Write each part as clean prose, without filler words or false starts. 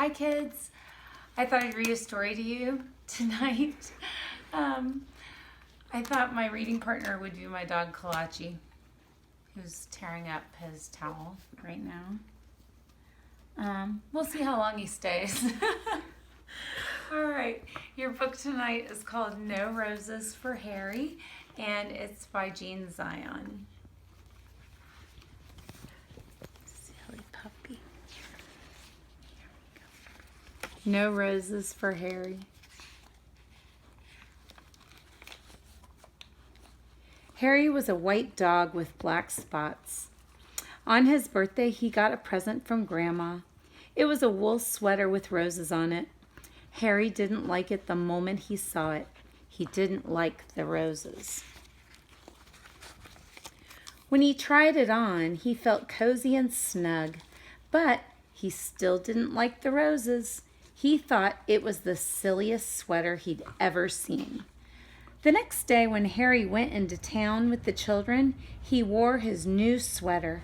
Hi kids. I thought I'd read a story to you tonight. I thought my reading partner would be my dog Kolache, who's tearing up his towel right now. We'll see how long he stays. All right, your book tonight is called No Roses for Harry, and it's by Jean Zion. Silly puppy. Here we go. No Roses for Harry. Harry was a white dog with black spots. On his birthday, he got a present from Grandma. It was a wool sweater with roses on it. Harry didn't like it the moment he saw it. He didn't like the roses. When he tried it on, he felt cozy and snug, but he still didn't like the roses. He thought it was the silliest sweater he'd ever seen. The next day, when Harry went into town with the children, he wore his new sweater.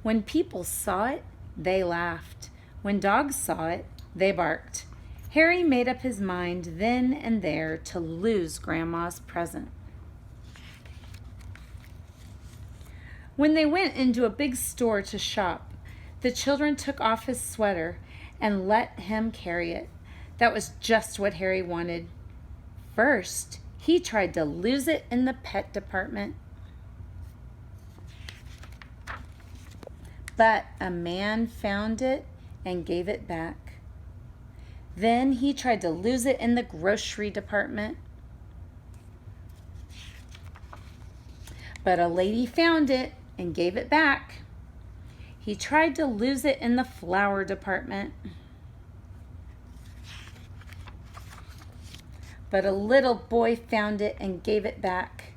When people saw it, they laughed. When dogs saw it, they barked. Harry made up his mind then and there to lose Grandma's present. When they went into a big store to shop, the children took off his sweater and let him carry it. That was just what Harry wanted. First, he tried to lose it in the pet department. But a man found it and gave it back. Then he tried to lose it in the grocery department. But a lady found it and gave it back. He tried to lose it in the flower department. But a little boy found it and gave it back.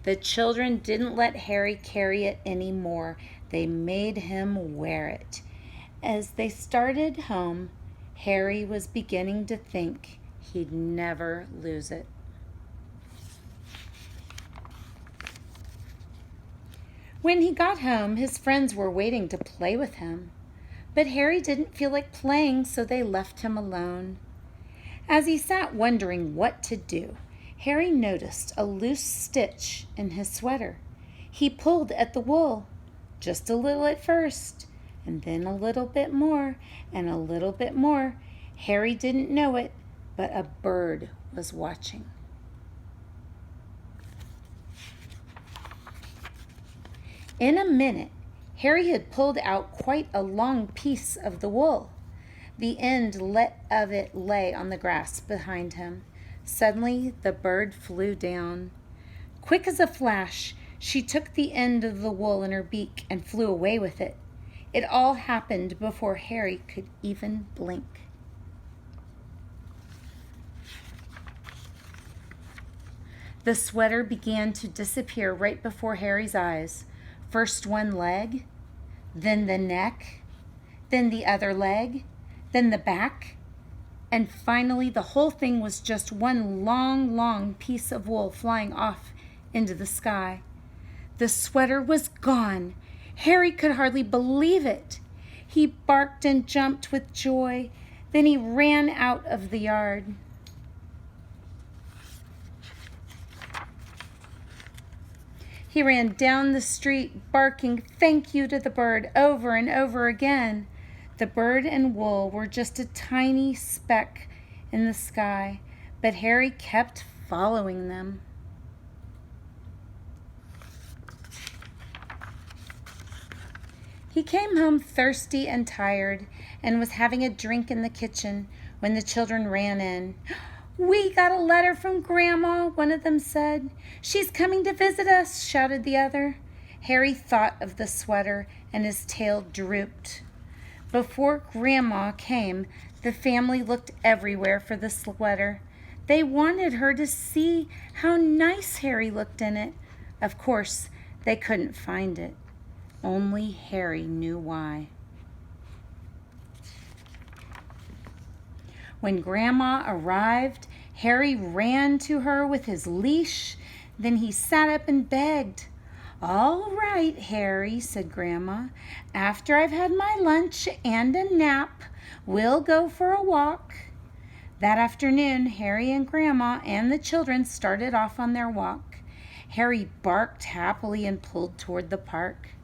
The children didn't let Harry carry it anymore. They made him wear it. As they started home, Harry was beginning to think he'd never lose it. When he got home, his friends were waiting to play with him. But Harry didn't feel like playing, so they left him alone. As he sat wondering what to do, Harry noticed a loose stitch in his sweater. He pulled at the wool, just a little at first, and then a little bit more, and a little bit more. Harry didn't know it, but a bird was watching. In a minute, Harry had pulled out quite a long piece of the wool. The end of it lay on the grass behind him. Suddenly, the bird flew down. Quick as a flash, she took the end of the wool in her beak and flew away with it. It all happened before Harry could even blink. The sweater began to disappear right before Harry's eyes. First one leg, then the neck, then the other leg, then the back, and finally the whole thing was just one long piece of wool flying off into the sky. The sweater was gone. Harry could hardly believe it. He barked and jumped with joy. Then he ran out of the yard. He ran down the street barking thank you to the bird over and over again. The bird and wool were just a tiny speck in the sky, but Harry kept following them. He came home thirsty and tired and was having a drink in the kitchen when the children ran in. "We got a letter from Grandma," one of them said. "She's coming to visit us," shouted the other. Harry thought of the sweater and his tail drooped. Before Grandma came, the family looked everywhere for the sweater. They wanted her to see how nice Harry looked in it. Of course, they couldn't find it. Only Harry knew why. When Grandma arrived, Harry ran to her with his leash. Then he sat up and begged. "All right, Harry," said Grandma. "After I've had my lunch and a nap, we'll go for a walk." That afternoon, Harry and Grandma and the children started off on their walk. Harry barked happily and pulled toward the park.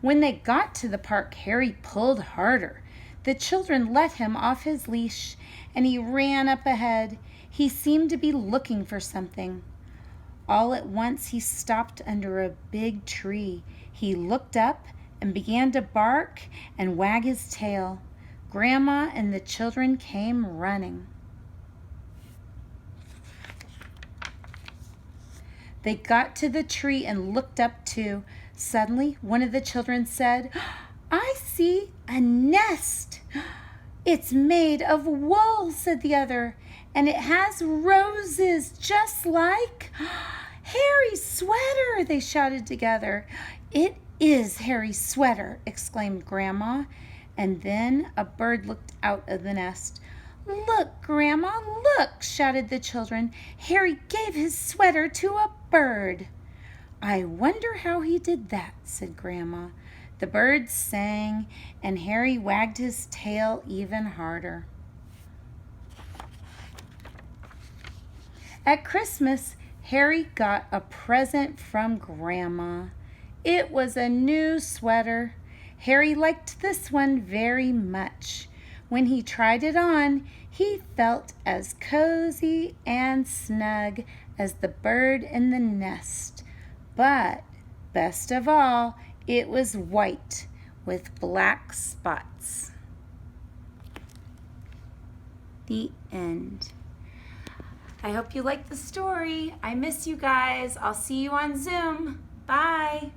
When they got to the park, Harry pulled harder. The children let him off his leash, and he ran up ahead. He seemed to be looking for something. All at once, he stopped under a big tree. He looked up and began to bark and wag his tail. Grandma and the children came running. They got to the tree and looked up too. Suddenly, one of the children said, "I see a nest." "It's made of wool," said the other, "and it has roses just like Harry's sweater," they shouted together. "It is Harry's sweater," exclaimed Grandma. And then a bird looked out of the nest. "Look, Grandma, look," shouted the children. "Harry gave his sweater to a bird." "I wonder how he did that," said Grandma. The bird sang, and Harry wagged his tail even harder. At Christmas, Harry got a present from Grandma. It was a new sweater. Harry liked this one very much. When he tried it on, he felt as cozy and snug as the bird in the nest. But best of all, it was white with black spots. The end. I hope you liked the story. I miss you guys. I'll see you on Zoom. Bye.